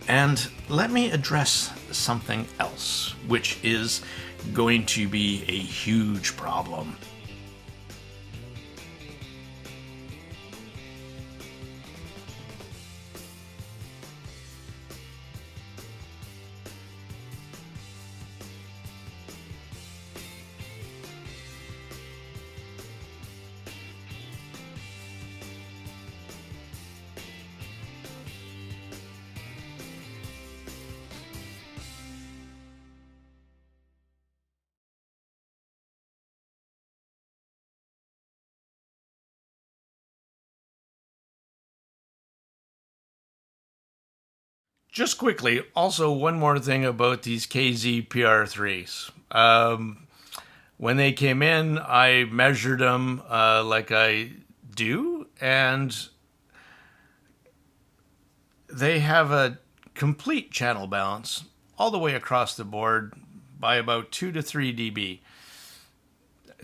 And let me address something else, which is going to be a huge problem. Just quickly, also one more thing about these KZ PR3s. When they came in, I measured them like I do, and they have a complete channel balance all the way across the board by about 2 to 3 dB,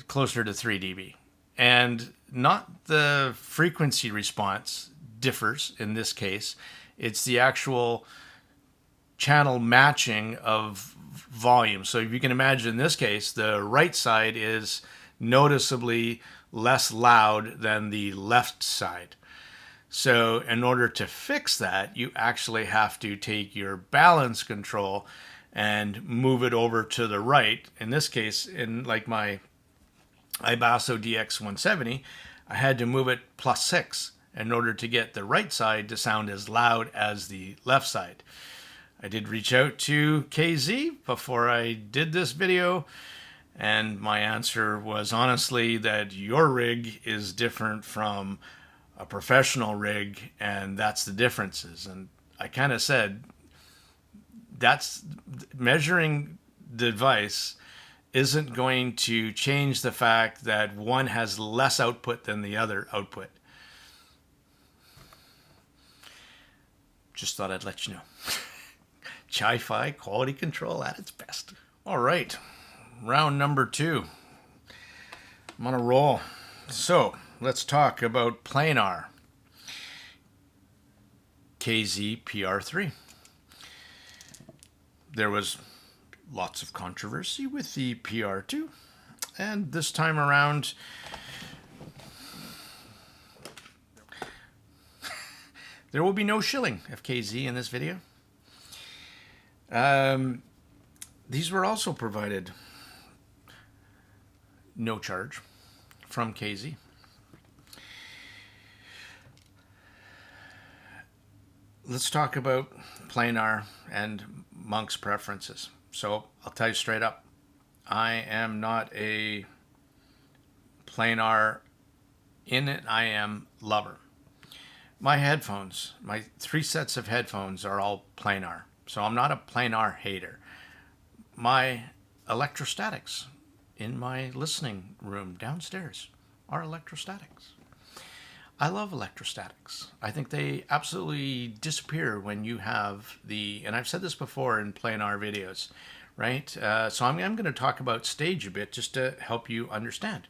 closer to 3 dB. And not the frequency response differs in this case, it's the actual channel matching of volume. So if you can imagine in this case, the right side is noticeably less loud than the left side. So in order to fix that, you actually have to take your balance control and move it over to the right. In this case, in like my Ibasso DX170, I had to move it +6 in order to get the right side to sound as loud as the left side. I did reach out to KZ before I did this video, and my answer was honestly that your rig is different from a professional rig, and that's the differences. And I kind of said that's measuring the device isn't going to change the fact that one has less output than the other output. Just thought I'd let you know. Chi-Fi quality control at its best. All right, round number 2. I'm on a roll. So let's talk about planar KZ PR3. There was lots of controversy with the PR2, and this time around there will be no shilling of KZ in this video. These were also provided no charge from KZ. Let's talk about planar and Monk's preferences. So I'll tell you straight up, I am not a planar in it, I am lover. My headphones, my 3 sets of headphones are all planar. So I'm not a planar hater. My electrostatics in my listening room downstairs are electrostatics. I love electrostatics. I think they absolutely disappear when you have the, and I've said this before in planar videos, right? So I'm going to talk about stage a bit just to help you understand.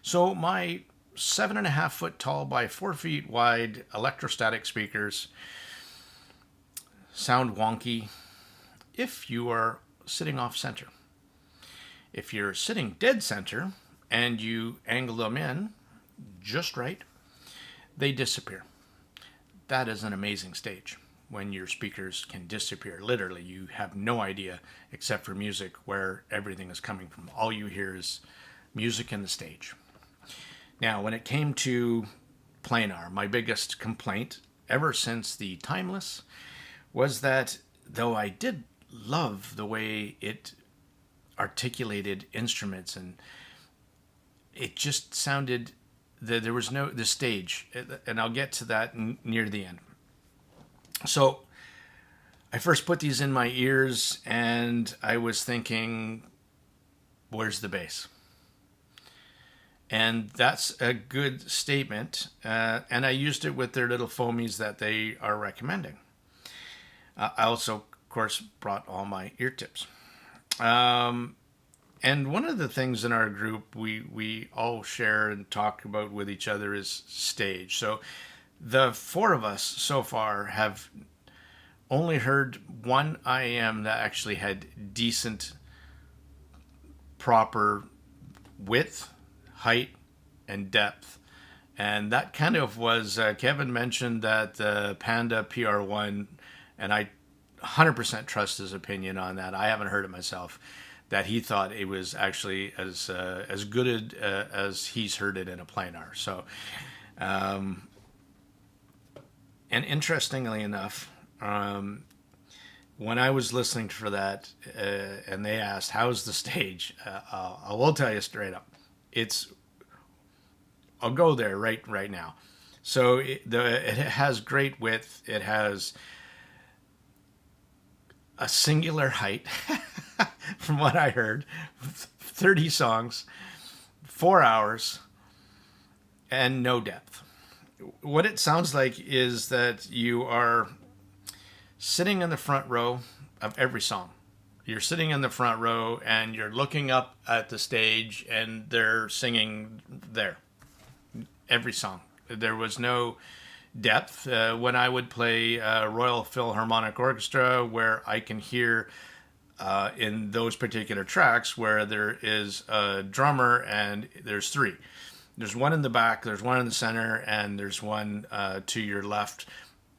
So my 7.5 foot tall by 4 feet wide electrostatic speakers sound wonky if you are sitting off center. If you're sitting dead center and you angle them in just right, they disappear. That is an amazing stage when your speakers can disappear. Literally, you have no idea, except for music, where everything is coming from. All you hear is music and the stage. Now, when it came to planar, my biggest complaint ever since the Timeless was that though I did love the way it articulated instruments and it just sounded that there was no the stage, and I'll get to that near the end. So I first put these in my ears and I was thinking, where's the bass? And that's a good statement, and I used it with their little foamies that they are recommending. I also, of course, brought all my ear tips. And one of the things in our group we all share and talk about with each other is stage. So the 4 of us so far have only heard one IAM that actually had decent, proper width, height, and depth. And that kind of was, Kevin mentioned that the Panda PR1, and I 100% trust his opinion on that. I haven't heard it myself. That he thought it was actually as good as he's heard it in a planar. So, and interestingly enough, when I was listening for that, and they asked, "How's the stage?" I will tell you straight up, it's. I'll go there right now. So it has great width. It has a singular height, from what I heard, 30 songs, 4 hours, and no depth. What it sounds like is that you are sitting in the front row of every song. You're sitting in the front row and you're looking up at the stage and they're singing there. Every song. There was no depth. When I would play Royal Philharmonic Orchestra, where I can hear in those particular tracks where there is a drummer and there's three. There's one in the back, there's one in the center, and there's one to your left,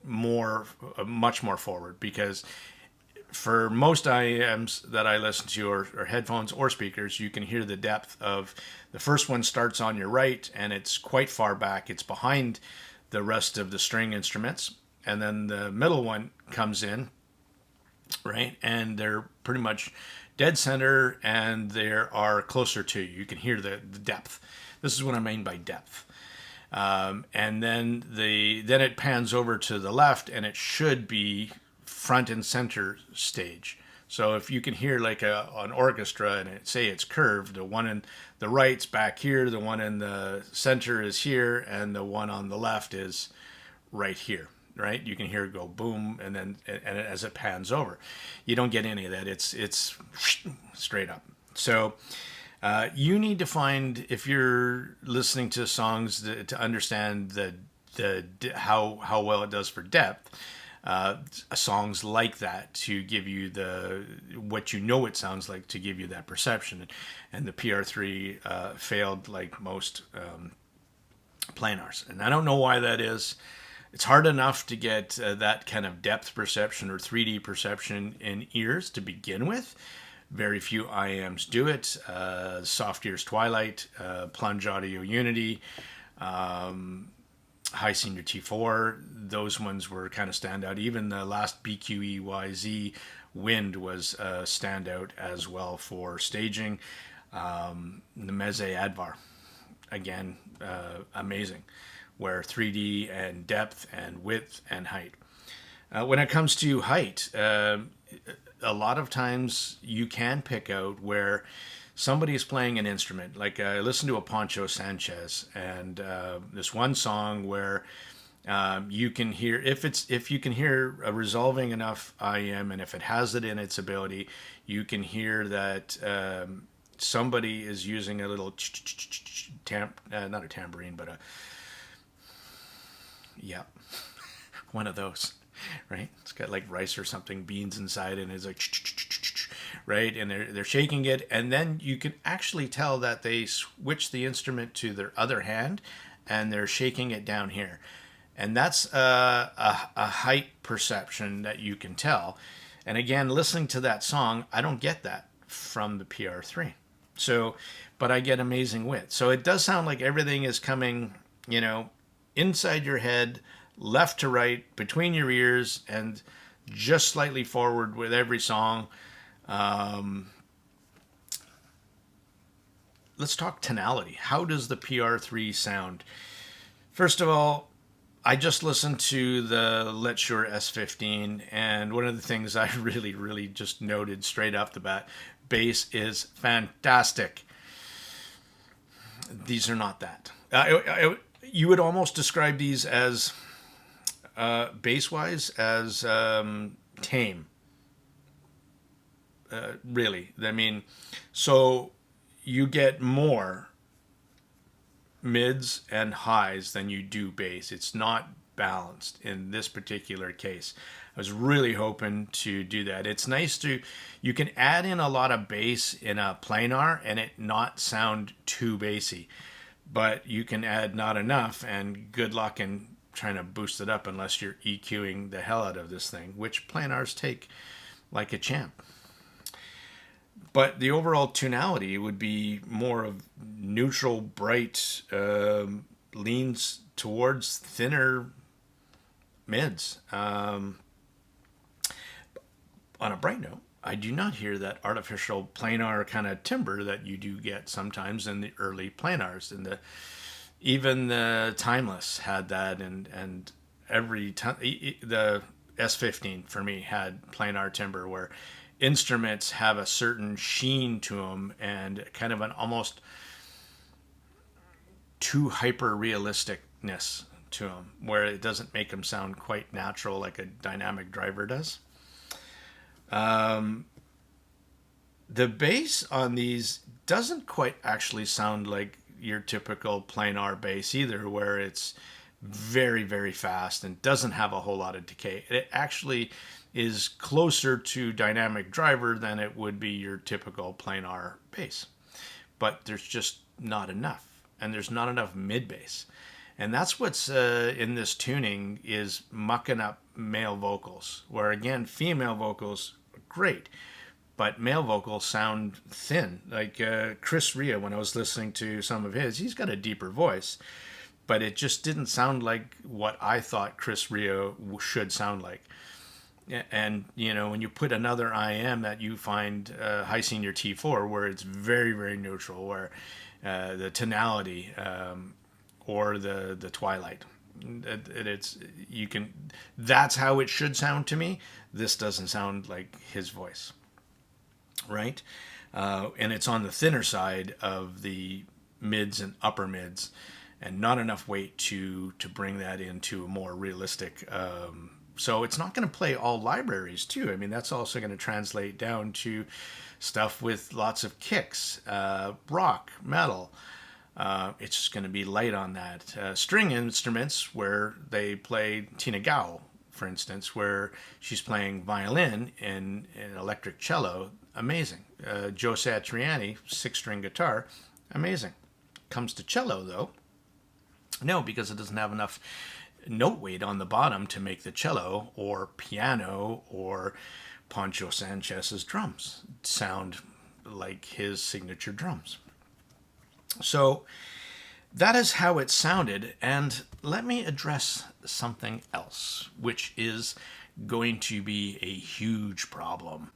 much more forward. Because for most IAMs that I listen to, or headphones or speakers, you can hear the depth of the first one starts on your right and it's quite far back. It's behind the rest of the string instruments. And then the middle one comes in, right? And they're pretty much dead center and they are closer to you. You can hear the depth. This is what I mean by depth. And then then it pans over to the left and it should be front and center stage. So if you can hear like an orchestra and say it's curved, the one in the right's back here, the one in the center is here, and the one on the left is right here, right? You can hear it go boom, and then as it pans over, you don't get any of that. It's straight up. So you need to find, if you're listening to songs to understand how well it does for depth. Songs like that to give you what you know it sounds like, to give you that perception, and the PR3 failed like most planars, and I don't know why that is. It's hard enough to get that kind of depth perception or 3D perception in ears to begin with. Very few IAMs do it. Soft Ears Twilight, Plunge Audio Unity, High Senior T4, those ones were kind of standout. Even the last BQEYZ Wind was a standout as well for staging. The Meze Advar, again, amazing, where 3D and depth and width and height. When it comes to height, a lot of times you can pick out where somebody is playing an instrument. Like I listened to a Poncho Sanchez, and this one song where you can hear, if you can hear a resolving enough IM, and if it has it in its ability, you can hear that somebody is using a little not a tambourine, but one of those, right? It's got like rice or something, beans inside, and it's like right, and they're shaking it, and then you can actually tell that they switch the instrument to their other hand, and they're shaking it down here, and that's a height perception that you can tell. And again, listening to that song, I don't get that from the PR3. So, but I get amazing width. So it does sound like everything is coming, inside your head, left to right, between your ears, and just slightly forward with every song. Let's talk tonality. How does the PR3 sound? First of all, I just listened to the Let's Shure S15, and one of the things I really just noted straight off the bat, bass is fantastic. These are not that. You would almost describe these as, bass-wise, as tame. Really. I mean, so you get more mids and highs than you do bass. It's not balanced in this particular case. I was really hoping to do that. It's nice you can add in a lot of bass in a planar and it not sound too bassy, but you can add not enough, and good luck in trying to boost it up unless you're EQing the hell out of this thing, which planars take like a champ. But the overall tonality would be more of neutral, bright, leans towards thinner mids. On a bright note, I do not hear that artificial planar kind of timbre that you do get sometimes in the early planars. And even the Timeless had that, and every time the S15 for me had planar timbre where instruments have a certain sheen to them and kind of an almost too hyper realisticness to them, where it doesn't make them sound quite natural like a dynamic driver does. The bass on these doesn't quite actually sound like your typical planar bass either, where it's very, very fast and doesn't have a whole lot of decay. It actually is closer to dynamic driver than it would be your typical planar bass. But there's just not enough, and there's not enough mid bass. And that's what's in this tuning is mucking up male vocals, where again, female vocals are great, but male vocals sound thin. Like Chris Rea, when I was listening to some of his, he's got a deeper voice, but it just didn't sound like what I thought Chris Rea should sound like. And, you know, when you put another IM that you find High Senior T4, where it's very, very neutral, where the tonality or the twilight, that's how it should sound to me. This doesn't sound like his voice, right? And it's on the thinner side of the mids and upper mids, and not enough weight to bring that into a more realistic. So it's not going to play all libraries too. I mean, that's also going to translate down to stuff with lots of kicks, rock, metal. It's just going to be light on that. String instruments where they play Tina Gao, for instance, where she's playing violin and electric cello, amazing. Joe Satriani, 6-string guitar, amazing. Comes to cello though, no, because it doesn't have enough note weight on the bottom to make the cello or piano or Pancho Sanchez's drums sound like his signature drums. So that is how it sounded, and let me address something else, which is going to be a huge problem.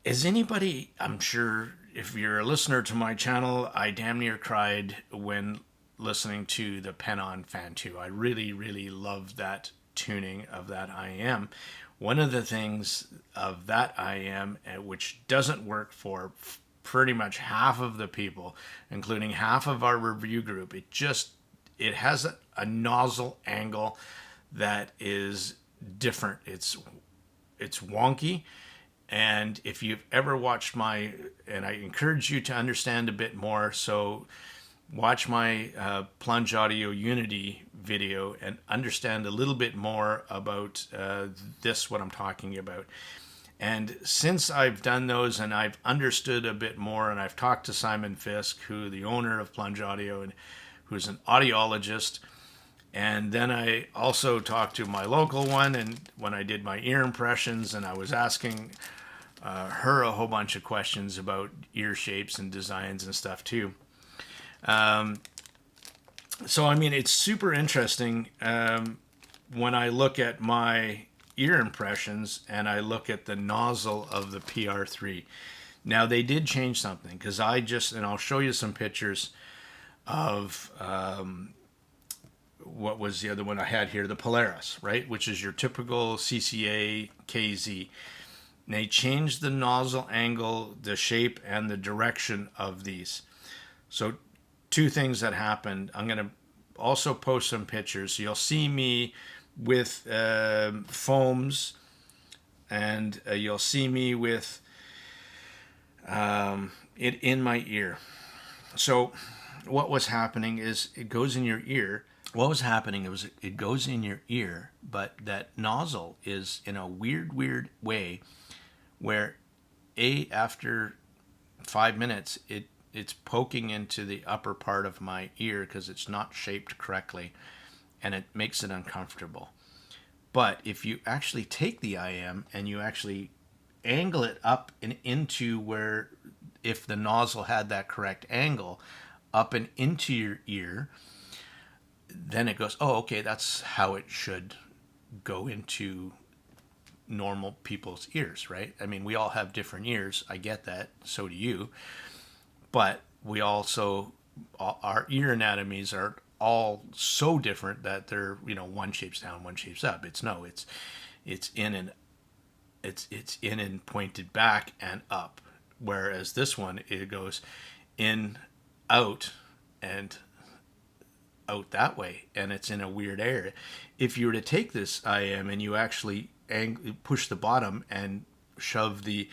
Is anybody, I'm sure if you're a listener to my channel, I damn near cried when listening to the Pen-On Fan 2. I really, really love that tuning of that IM. One of the things of that IM, which doesn't work for pretty much half of the people, including half of our review group, it has a nozzle angle that is different. It's wonky. And if you've ever watched and I encourage you to understand a bit more, so watch my Plunge Audio Unity video and understand a little bit more about what I'm talking about. And since I've done those and I've understood a bit more, and I've talked to Simon Fisk, who the owner of Plunge Audio and who's an audiologist, and then I also talked to my local one, and when I did my ear impressions, and I was asking her a whole bunch of questions about ear shapes and designs and stuff too. So, I mean, it's super interesting when I look at my ear impressions and I look at the nozzle of the PR3. Now, they did change something, because and I'll show you some pictures of what was the other one I had here, the Polaris, right, which is your typical CCA KZ. They changed the nozzle angle, the shape, and the direction of these. So two things that happened. I'm going to also post some pictures. So you'll see me with foams, and you'll see me with it in my ear. So what was happening is it goes in your ear, what was happening, it goes in your ear, but that nozzle is in a weird way where after 5 minutes it's poking into the upper part of my ear because it's not shaped correctly, and it makes it uncomfortable. But if you actually take the IM and you actually angle it up and into where, if the nozzle had that correct angle, up and into your ear, then it goes, oh, okay, that's how it should go into normal people's ears, right? I mean, we all have different ears. I get that. So do you. But we also, our ear anatomies are all so different that they're, one shape's down, one shape's up. It's in and pointed back and up. Whereas this one, it goes in, out, and out that way, and it's in a weird area. If you were to take this IM and you actually push the bottom and shove the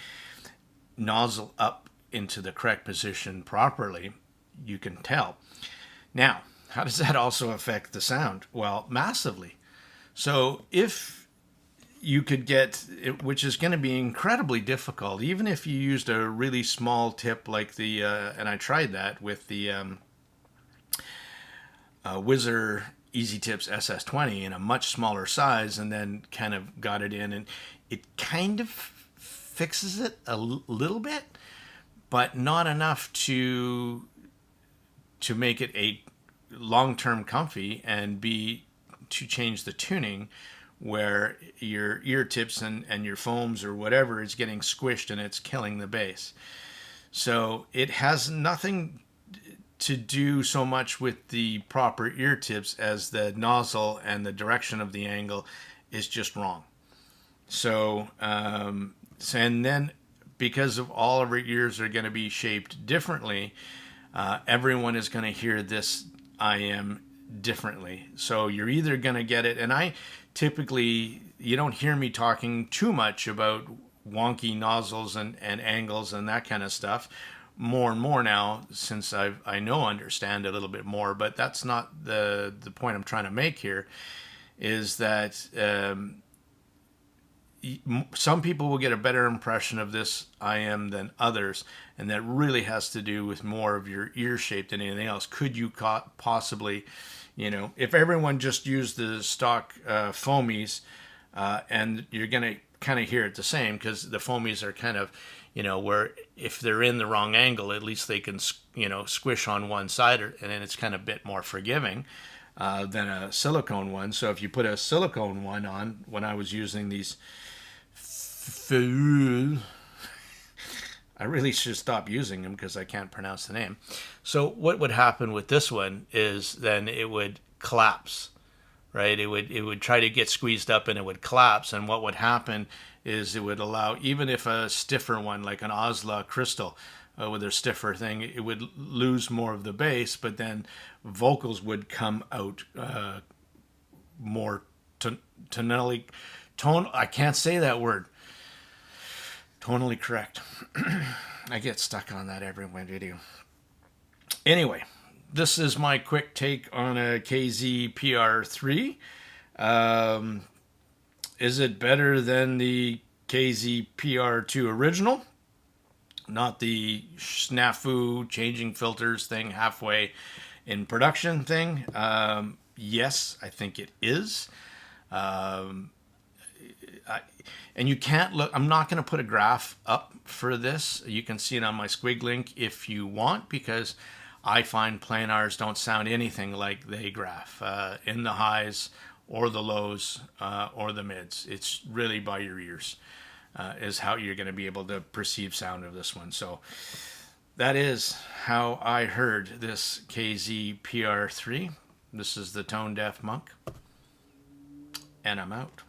nozzle up into the correct position properly, you can tell. Now, how does that also affect the sound? Well, massively. So if you could get it, which is going to be incredibly difficult, even if you used a really small tip like the, and I tried that with the Whizzer Easy Tips SS20 in a much smaller size, and then kind of got it in, and it kind of fixes it a little bit, but not enough to make it a long-term comfy and be to change the tuning where your ear tips and your foams or whatever is getting squished and it's killing the bass. So it has nothing to do so much with the proper ear tips as the nozzle and the direction of the angle is just wrong. So, and then because of all of our ears are going to be shaped differently, everyone is going to hear this IM differently. So you're either going to get it, and I typically, you don't hear me talking too much about wonky nozzles and angles and that kind of stuff. More and more now, since I understand a little bit more, but that's not the point I'm trying to make here, is that some people will get a better impression of this IM than others, and that really has to do with more of your ear shape than anything else. Could you possibly, if everyone just used the stock foamies, and you're going to kind of hear it the same, because the foamies are kind of, where if they're in the wrong angle, at least they can, squish on one side, and then it's kind of a bit more forgiving than a silicone one. So if you put a silicone one on, when I was using these, I really should stop using them because I can't pronounce the name. So what would happen with this one is then it would collapse, right? It would try to get squeezed up and it would collapse. And what would happen is it would allow, even if a stiffer one like an Osla Crystal with their stiffer thing, it would lose more of the bass, but then vocals would come out more tonally. I can't say that word. Tonally correct. I get stuck on that every video. Anyway, this is my quick take on a KZ PR3. Is it better than the KZ PR2 original? Not the snafu changing filters thing halfway in production thing. Yes, I think it is. And you can't look, I'm not going to put a graph up for this. You can see it on my Squig link if you want, because I find planars don't sound anything like they graph in the highs or the lows or the mids. It's really by your ears is how you're going to be able to perceive sound of this one. So that is how I heard this KZ PR3. This is the Tone Deaf Monk, and I'm out.